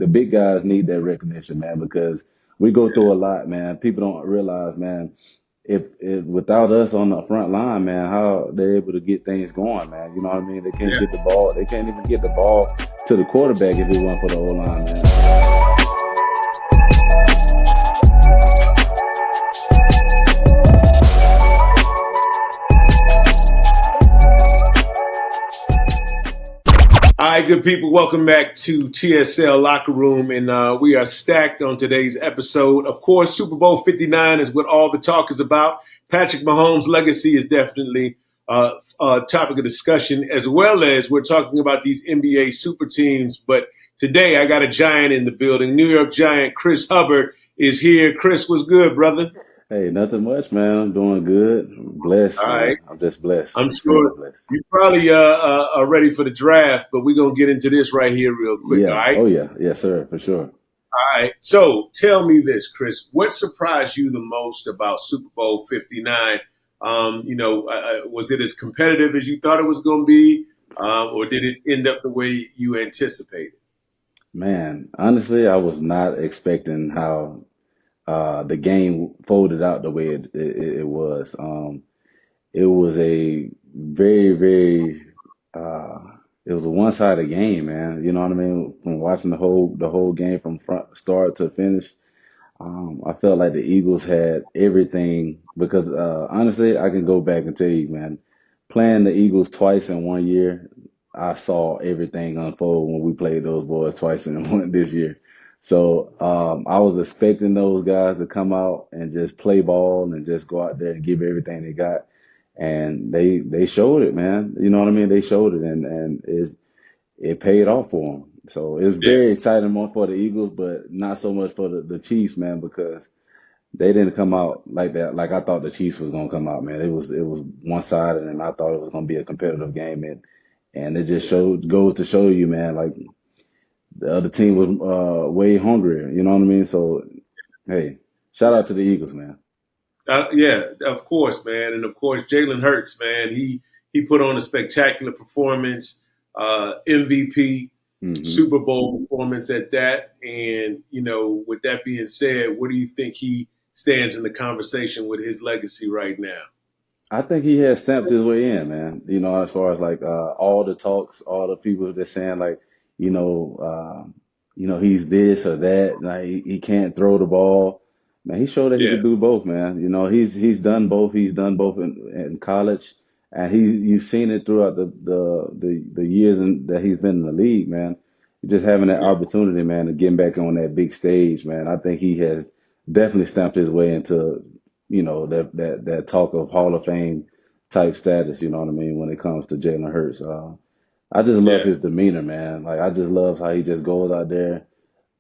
the big guys need that recognition, man, because we go through a lot, man. People don't realize, man, if without us on the front line, man, how they're able to get things going, man. You know what I mean? They can't Yeah. get the ball. They can't even get the ball to the quarterback if it wasn't for the O line, man. All right, good people. Welcome back to TSL Locker Room, and we are stacked on today's episode. Of course, Super Bowl 59 is what all the talk is about. Patrick Mahomes' legacy is definitely a topic of discussion, as well as we're talking about these NBA super teams. But today, I got a giant in the building. New York Giant Chris Hubbard is here. Chris, what's good, brother? Hey, nothing much, man. I'm doing good. I'm blessed, All right. man. I'm just blessed, I'm extremely sure blessed. you probably are ready for the draft, but we're going to get into this right here real quick, all Yeah. right? Oh, yeah. Yes, sir. For sure. All right. So tell me this, Chris. What surprised you the most about Super Bowl 59? Was it as competitive as you thought it was going to be, or did it end up the way you anticipated? Man, honestly, I was not expecting how the game folded out the way it was. It was a very, very uh, it was a one-sided game, man. You know what I mean? From watching the whole game from front start to finish, I felt like the Eagles had everything because honestly, I can go back and tell you, man, playing the Eagles twice in 1 year, I saw everything unfold when we played those boys twice in one this year. So I was expecting those guys to come out and just play ball and just go out there and give everything they got, and they showed it, man. You know what I mean? They showed it, and it paid off for them. So it's Yeah. very exciting more for the Eagles, but not so much for the Chiefs, man, because they didn't come out like that. Like I thought the Chiefs was gonna come out, man. It was one sided, and I thought it was gonna be a competitive game, and it just Yeah. goes to show you, man. Like the other team was way hungrier. You know what I mean? So hey, shout out to the Eagles, man. Yeah, of course, man, and of course Jalen Hurts, man. He put on a spectacular performance, MVP, Hmm. Super Bowl performance at that. And with that being said, where do you think he stands in the conversation with his legacy right now? I think he has stamped his way in, man. You know, as far as like all the talks, all the people that saying like, you know, he's this or that. Like he can't throw the ball. Man, he showed that he Yeah, could do both, man. You know, he's done both. He's done both in college, and you've seen it throughout the years that he's been in the league, man. Just having that yeah, opportunity, man, to get back on that big stage, man. I think he has definitely stamped his way into that talk of Hall of Fame type status. You know what I mean? When it comes to Jalen Hurts, I just love yeah, his demeanor, man. Like I just love how he just goes out there,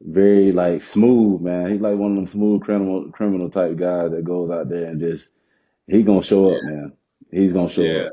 very like smooth, man. He's like one of them smooth criminal type guys that goes out there and just he gonna show up, man. He's gonna show yeah. up.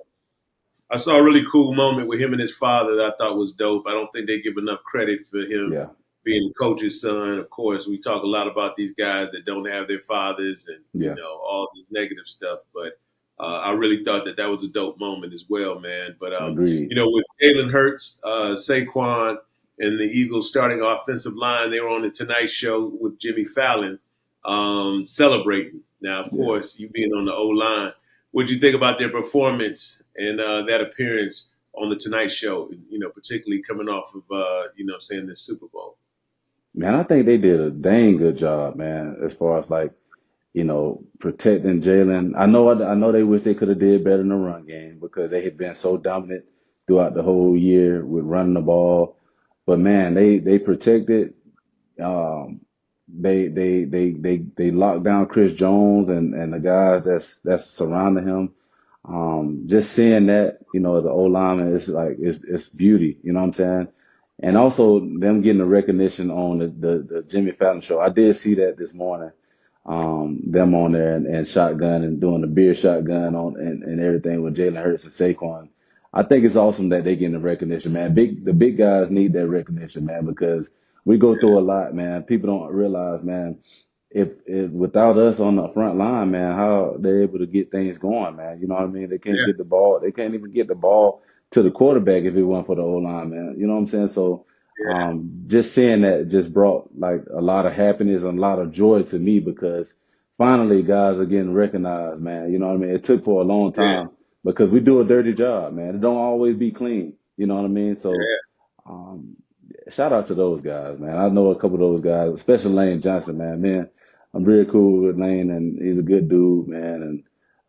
I saw a really cool moment with him and his father that I thought was dope. I don't think they give enough credit for him Yeah, being the coach's son. Of course, we talk a lot about these guys that don't have their fathers and, yeah, all this negative stuff. But I really thought that was a dope moment as well, man. But, agreed. with Jalen Hurts, Saquon, and the Eagles starting offensive line, they were on the Tonight Show with Jimmy Fallon celebrating. Now, of Yeah. course, you being on the O line, what do you think about their performance and that appearance on the Tonight Show? Particularly coming off of saying this Super Bowl. Man, I think they did a dang good job, man, as far as like, protecting Jalen. I know they wish they could have did better in the run game because they had been so dominant throughout the whole year with running the ball. But man, they protected. Um, they locked down Chris Jones and the guys that's surrounding him. Just seeing that, as an old lineman, it's like it's beauty. You know what I'm saying? And also them getting the recognition on the Jimmy Fallon show. I did see that this morning, them on there and shotgun and doing the beer shotgun and everything with Jalen Hurts and Saquon. I think it's awesome that they getting the recognition, man. The big guys need that recognition, man, because we go through a lot, man. People don't realize, man, if without us on the front line, man, how they're able to get things going, man. You know what I mean? They can't Yeah, get the ball. They can't even get the ball to the quarterback if it wasn't for the O line, man. You know what I'm saying? So Just seeing that just brought like a lot of happiness and a lot of joy to me because finally guys are getting recognized, man. You know what I mean? It took for a long yeah, time because we do a dirty job, man. It don't always be clean. You know what I mean? So, yeah, um, shout out to those guys, man. I know a couple of those guys, especially Lane Johnson, man. Man, I'm real cool with Lane and he's a good dude, man. And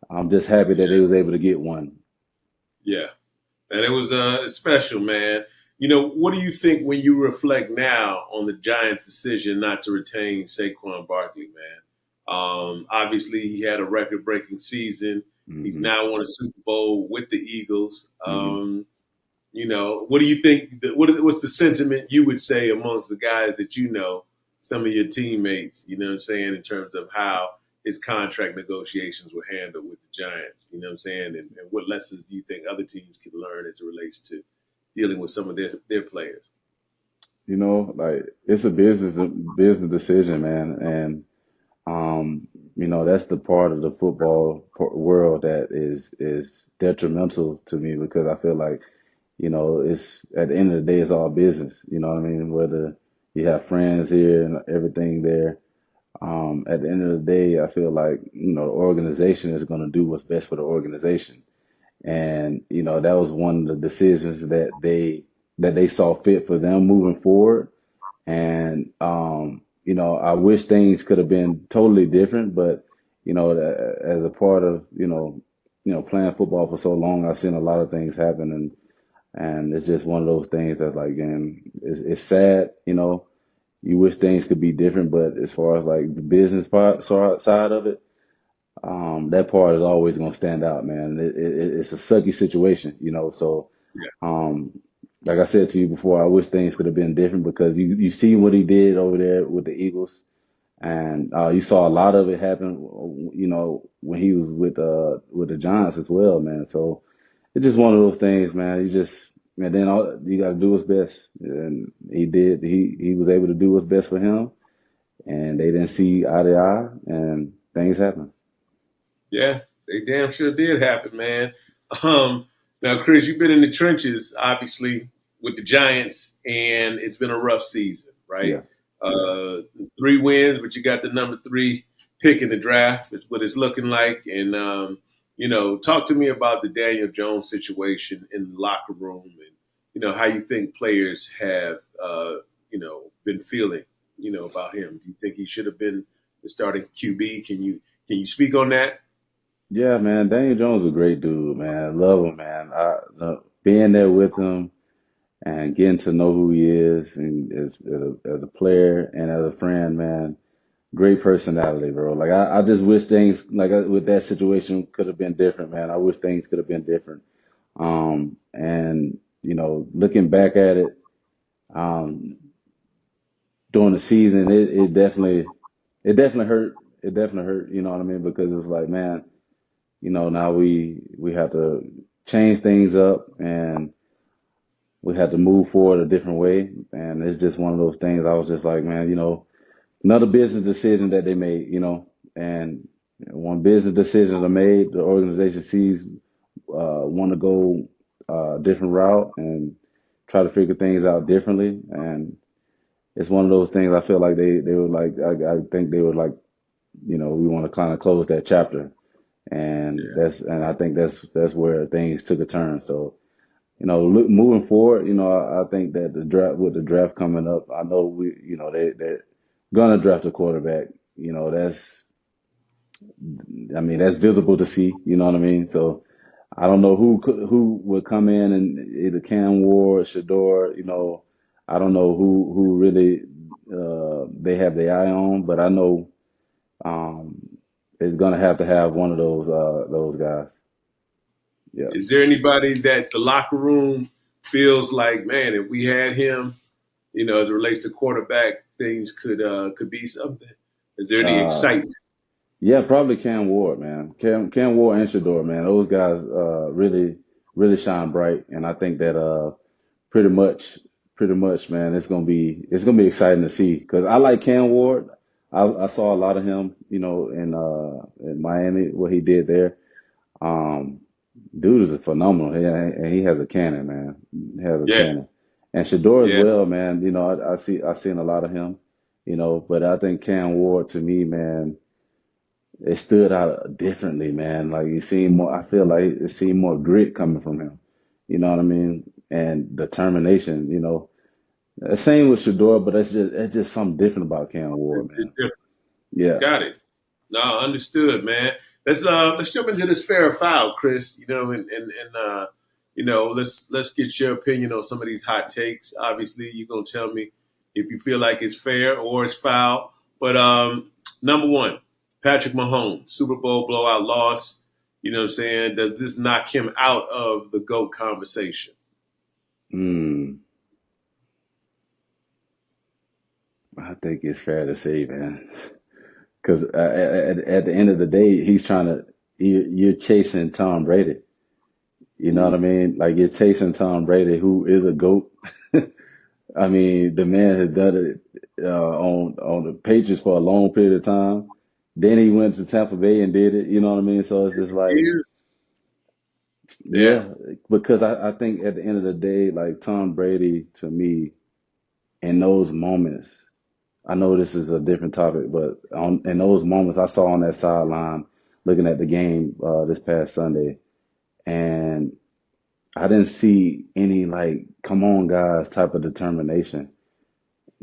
I'm just happy that they was able to get one. yeah. And it was special, man. What do you think when you reflect now on the Giants' decision not to retain Saquon Barkley, man? Obviously, he had a record-breaking season. He's Hmm. now won a Super Bowl with the Eagles. Hmm. What do you think? What's the sentiment you would say amongst the guys that some of your teammates? You know what I'm saying in terms of how his contract negotiations were handled with the Giants. You know what I'm saying, and what lessons do you think other teams can learn as it relates to dealing with some of their players? You know, like it's a business decision, man. And that's the part of the football world that is detrimental to me because I feel like, it's at the end of the day, it's all business. You know what I mean? Whether you have friends here and everything there, at the end of the day, I feel like, the organization is going to do what's best for the organization. And, that was one of the decisions that they saw fit for them moving forward. And I wish things could have been totally different, but as a part of playing football for so long, I've seen a lot of things happen, and it's just one of those things that's like, man, it's sad. You wish things could be different, but as far as like the business side of it, that part is always gonna stand out, man. It's a sucky situation, so. Yeah, Um, like I said to you before, I wish things could have been different because you see what he did over there with the Eagles, and you saw a lot of it happen, when he was with the Giants as well, man. So it's just one of those things, man. And then you got to do what's best, and he did. He was able to do what's best for him, and they didn't see eye to eye, and things happen. yeah, they damn sure did happen, man. Um, Now, Chris, you've been in the trenches, obviously, with the Giants, and it's been a rough season, right? Yeah. Uh, 3 wins, but you got the number 3 pick in the draft. Is what it's looking like. And talk to me about the Daniel Jones situation in the locker room, and how you think players have been feeling, about him. Do you think he should have been the starting QB? Can you speak on that? Yeah, man. Daniel Jones is a great dude, man. I love him, man. Being there with him and getting to know who he is and as a player and as a friend, man. Great personality, bro. Like I just wish things like with that situation could have been different, man. I wish things could have been different. And looking back at it, um, during the season, it definitely hurt. It definitely hurt. You know what I mean? Because it was like, man, now we have to change things up and we had to move forward a different way. And it's just one of those things. I was just like, man, another business decision that they made, and when business decisions are made, the organization sees want to go a different route and try to figure things out differently. And it's one of those things. I feel like they were like I think they were like we want to kind of close that chapter, and Yeah. I think that's where things took a turn. So moving forward, I think that the draft coming up, I know they're gonna draft a quarterback. I mean, that's visible to see. You know what I mean? So I don't know who would come in and either Cam Ward, Shador. I don't know who really they have their eye on, but I know um, it's gonna have to have one of those guys. Yeah. Is there anybody that the locker room feels like, man, if we had him, as it relates to quarterback, things could be something? Is there any Uh, excitement? Yeah, probably Cam Ward, man. Cam Ward and Shador, man. Those guys really really shine bright, and I think that pretty much pretty much, man, it's gonna be exciting to see because I like Cam Ward. I saw a lot of him, in Miami, what he did there. Um, Dude is phenomenal, and he has a cannon, man. He has a Yeah, cannon, And Shador as Yeah. well, man. I seen a lot of him. But I think Cam Ward to me, man, it stood out differently, man. Like you seen more. I feel like it seemed more grit coming from him. You know what I mean? And determination. Same with Shador, but it's just something different about Cam Ward, man. Yeah. Got it. No, understood, man. Let's jump into this fair or foul, Chris. Let's get your opinion on some of these hot takes. Obviously, you're gonna tell me if you feel like it's fair or it's foul. But number one, Patrick Mahomes, Super Bowl blowout loss. You know what I'm saying? Does this knock him out of the GOAT conversation? Hmm. I think it's fair to say, man, because at the end of the day, he's trying to. You're chasing Tom Brady. You know what I Mm, mean? Like you're chasing Tom Brady, who is a GOAT. I mean, the man has done it on the Patriots for a long period of time. Then he went to Tampa Bay and did it. You know what I mean? So it's just like, yeah. Yeah. yeah, because I think at the end of the day, like Tom Brady to me, in those moments, I know this is a different topic, but in those moments I saw on that sideline looking at the game this past Sunday, and I didn't see any like, come on guys type of determination.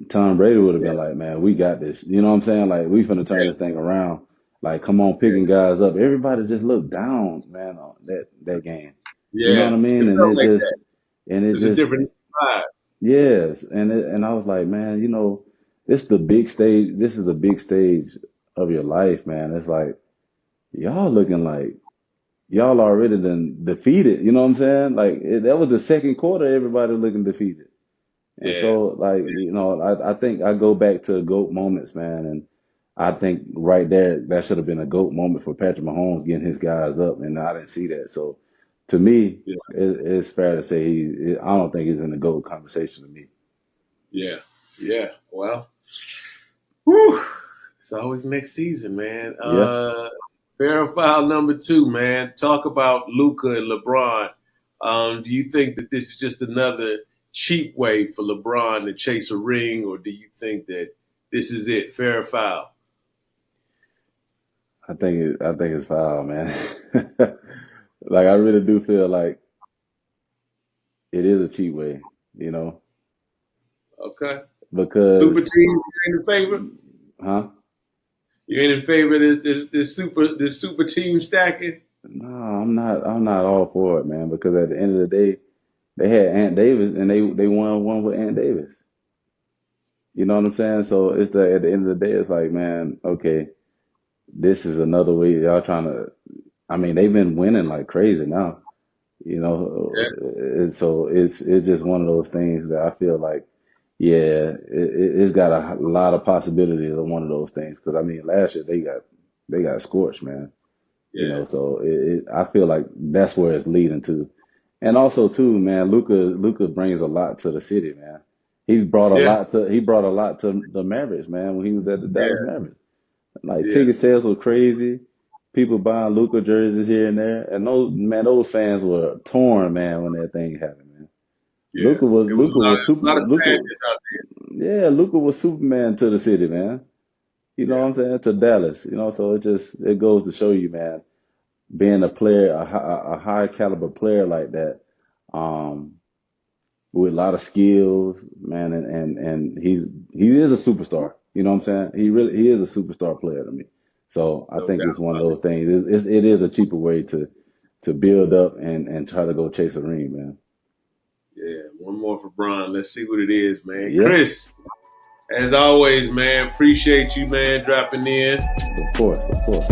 Tom Brady would have Yeah. been like, man, we got this. You know what I'm saying? Like, we finna turn Yeah. this thing around. Like, come on, picking guys up. Everybody just looked down, man, on that game. You know Yeah. what I mean? It And felt it like just, that. and it It's a just, different vibe. yes. And I was like, man, this is the big stage. This is the big stage of your life, man. It's like, y'all looking like y'all already done defeated. You know what I'm saying? Like, that was the second quarter, everybody looking defeated. And Yeah. so, like, I think I go back to GOAT moments, man. And I think right there, that should have been a GOAT moment for Patrick Mahomes getting his guys up. And I didn't see that. So to me, Yeah. it's fair to say I don't think he's in the GOAT conversation to me. Yeah. Yeah. Well, whew, it's always next season, man. Yeah. Fair or foul number two, man. Talk about Luka and LeBron. Do you think that this is just another cheap way for LeBron to chase a ring, or do you think that this is it? Fair or foul? I think it's foul, man. Like, I really do feel like it is a cheat way, you know, Okay. Super because, team, you ain't in favor? huh? You ain't in favor of this super team stacking? No, I'm not all for it, man, because at the end of the day, they had Ant Davis, and they won one with Ant Davis. You know what I'm saying? So at the end of the day, it's like, man, okay, this is another way y'all trying to. I mean, they've been winning like crazy now. Yeah. So it's just one of those things that I feel like, yeah, it's got a lot of possibilities of one of those things. Because I mean, last year they got scorched, man. Yeah. So I feel like that's where it's leading to. And also too, man, Luca brings a lot to the city, man. Yeah. He brought a lot to the Mavericks, man, when he was at the Dallas Yeah. Mavericks. Like Yeah. ticket sales were crazy. People buying Luca jerseys here and there. And those fans were torn, man, when that thing happened, man. Yeah. It was Luca was a lot of Luca sadness out yeah, Luca was Superman to the city, man. You know there. what I'm saying? To Dallas. So it goes to show you, man, being a player, a high caliber player like that, um, with a lot of skills, man, and he is a superstar. You know what I'm saying? He is a superstar player to me. So I No think it's doubt one of about those it. things. It is a cheaper way to build up and try to go chase a ring, man. Yeah. One more for Bron. Let's see what it is, man. Yeah, Chris, as always, man, appreciate you, man, dropping in. of course, of course.